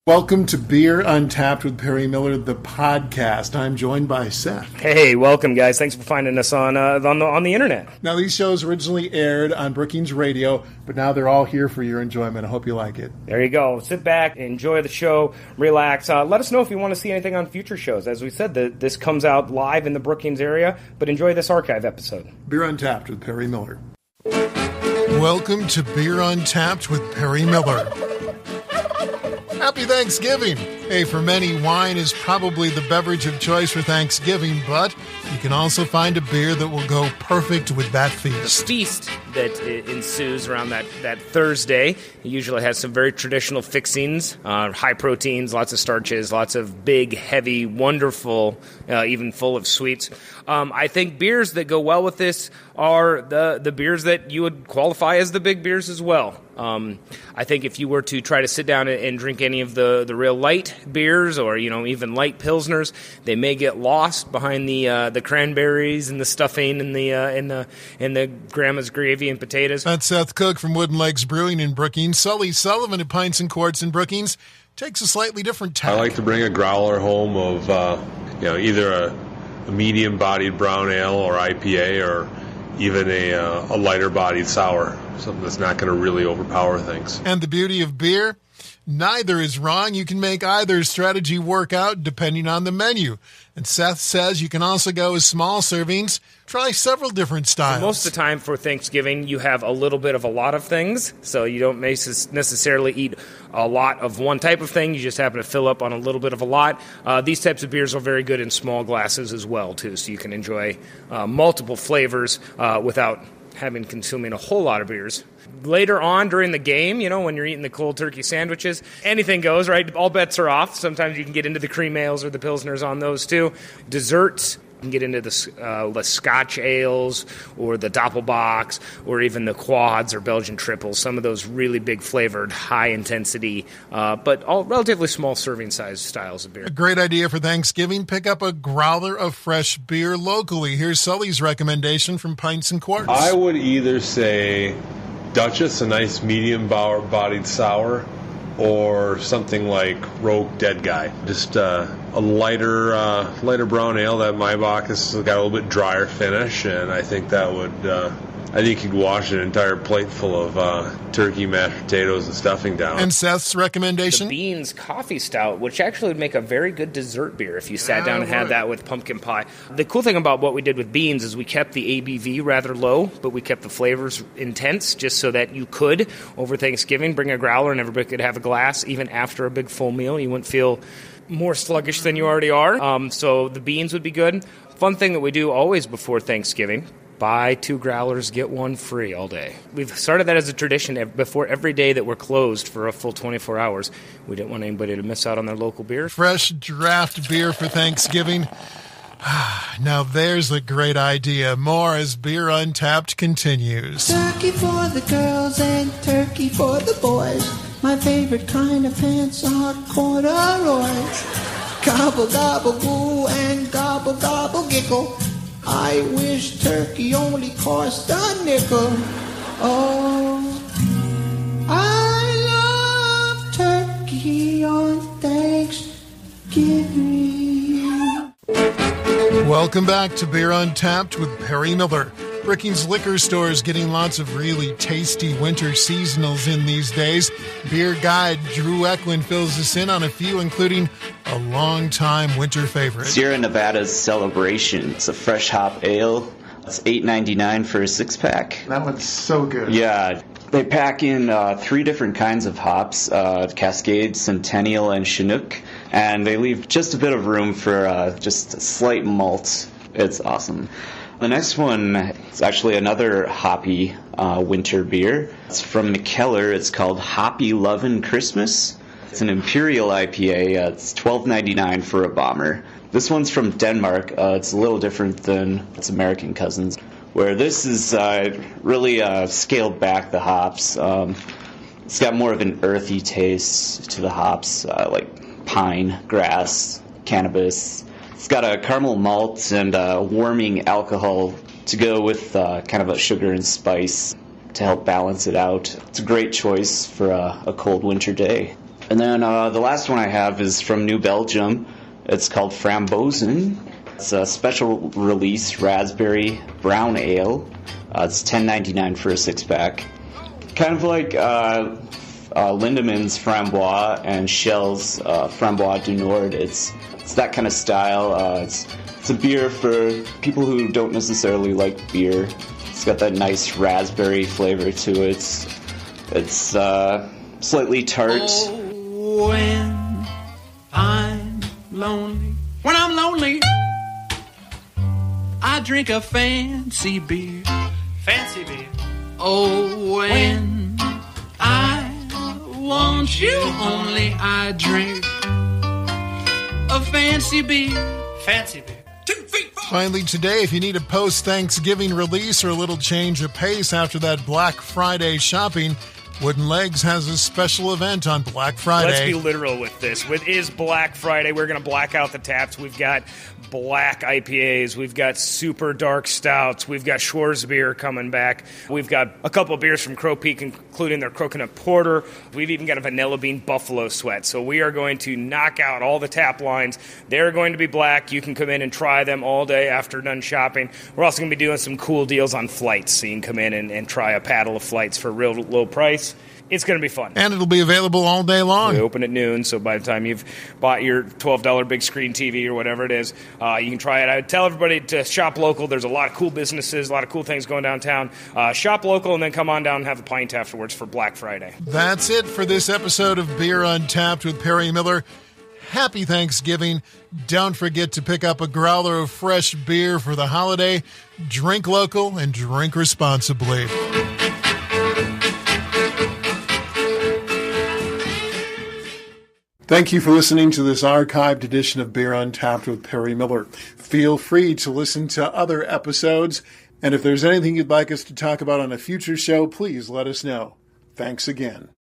Welcome to Beer Untapped with Perry Miller, the podcast. I'm joined by Seth. Hey, welcome, guys. Thanks for finding us on the internet. Now, these shows originally aired on Brookings Radio, but now they're all here for your enjoyment. I hope you like it. There you go. Sit back, enjoy the show, relax. Let us know if you want to see anything on future shows. As we said, this comes out live in the Brookings area, but enjoy this archive episode. Beer Untapped with Perry Miller. Welcome to Beer Untapped with Perry Miller. Happy Thanksgiving! Hey, for many, wine is probably the beverage of choice for Thanksgiving, but you can also find a beer that will go perfect with that feast. The feast that ensues around that Thursday usually has some very traditional fixings, high proteins, lots of starches, lots of big, heavy, wonderful, even full of sweets. I think beers that go well with this are the beers that you would qualify as the big beers as well. I think if you were to try to sit down and drink any of the real light beers or, even light pilsners, they may get lost behind the cranberries and the stuffing and the grandma's gravy and potatoes. That's Seth Cook from Wooden Legs Brewing in Brookings. Sully Sullivan at Pints and Quarts in Brookings takes a slightly different tack. I like to bring a growler home of either a medium-bodied brown ale or IPA or even a lighter-bodied sour, something that's not going to really overpower things. And the beauty of beer? Neither is wrong. You can make either strategy work out depending on the menu. And Seth says you can also go with small servings. Try several different styles. So most of the time for Thanksgiving, you have a little bit of a lot of things. So you don't necessarily eat a lot of one type of thing. You just happen to fill up on a little bit of a lot. These types of beers are very good in small glasses as well, too. So you can enjoy multiple flavors without consuming a whole lot of beers. Later on during the game, when you're eating the cold turkey sandwiches, anything goes, right? All bets are off. Sometimes you can get into the cream ales or the pilsners on those too. Desserts, you can get into the Scotch ales or the Doppelbocks or even the quads or Belgian triples. Some of those really big flavored, high intensity, but all relatively small serving size styles of beer. A great idea for Thanksgiving. Pick up a growler of fresh beer locally. Here's Sully's recommendation from Pints and Quarts. I would either say Duchess, a nice medium-bodied sour, or something like Rogue Dead Guy. Just a lighter brown ale. That Maibach has got a little bit drier finish, and I think that would... I think you could wash an entire plate full of turkey, mashed potatoes, and stuffing down. And Seth's recommendation? The Beans Coffee Stout, which actually would make a very good dessert beer if you sat down and had that with pumpkin pie. The cool thing about what we did with Beans is we kept the ABV rather low, but we kept the flavors intense just so that you could, over Thanksgiving, bring a growler and everybody could have a glass even after a big full meal. You wouldn't feel more sluggish than you already are. So the Beans would be good. Fun thing that we do always before Thanksgiving: buy 2 growlers, get 1 free all day. We've started that as a tradition before every day that we're closed for a full 24 hours. We didn't want anybody to miss out on their local beer. Fresh draft beer for Thanksgiving. Now there's a great idea. More as Beer Untapped continues. Turkey for the girls and turkey for the boys. My favorite kind of pants are corduroys. Gobble, gobble, goo, and gobble, gobble, giggle. I wish turkey only cost a nickel. Oh, I love turkey on Thanksgiving. Welcome back to Beer Untapped with Perry Miller. Brookings Liquor Store is getting lots of really tasty winter seasonals in these days. Beer guide Drew Eklund fills us in on a few, including a long-time winter favorite. Sierra Nevada's Celebration. It's a fresh hop ale. It's $8.99 for a 6-pack. That looks so good. Yeah. They pack in 3 different kinds of hops, Cascade, Centennial, and Chinook, and they leave just a bit of room for just a slight malt. It's awesome. The next one is actually another hoppy winter beer. It's from McKellar. It's called Hoppy Lovin' Christmas. It's an Imperial IPA. It's $12.99 for a bomber. This one's from Denmark. It's a little different than its American cousins, where this is really scaled back the hops. It's got more of an earthy taste to the hops, like pine, grass, cannabis. It's got a caramel malt and a warming alcohol to go with kind of a sugar and spice to help balance it out. It's a great choice for a cold winter day. And then the last one I have is from New Belgium. It's called Frambozen. It's a special release raspberry brown ale. It's $10.99 for a 6-pack. Kind of like Lindemann's Framboise and Shell's Framboise du Nord. It's that kind of style. It's a beer for people who don't necessarily like beer. It's got that nice raspberry flavor to it. It's slightly tart. Oh, when I'm lonely, I drink a fancy beer. Fancy beer. Oh, when I want you only, I drink a fancy beer. Fancy beer. 2 feet. Finally today, if you need a post-Thanksgiving release or a little change of pace after that Black Friday shopping, Wooden Legs has a special event on Black Friday. Let's be literal with this. It is Black Friday. We're going to black out the taps. We've got black IPAs. We've got super dark stouts. We've got Schwarzbier coming back. We've got a couple of beers from Crow Peak, including their coconut porter. We've even got a vanilla bean buffalo sweat. So we are going to knock out all the tap lines. They're going to be black. You can come in and try them all day after done shopping. We're also going to be doing some cool deals on flights. So you can come in and try a paddle of flights for a real low price. It's going to be fun. And it'll be available all day long. We open at noon, so by the time you've bought your $12 big screen TV or whatever it is, you can try it. I would tell everybody to shop local. There's a lot of cool businesses, a lot of cool things going downtown. Shop local and then come on down and have a pint afterwards for Black Friday. That's it for this episode of Beer Untapped with Perry Miller. Happy Thanksgiving. Don't forget to pick up a growler of fresh beer for the holiday. Drink local and drink responsibly. Thank you for listening to this archived edition of Beer Untapped with Perry Miller. Feel free to listen to other episodes, and if there's anything you'd like us to talk about on a future show, please let us know. Thanks again.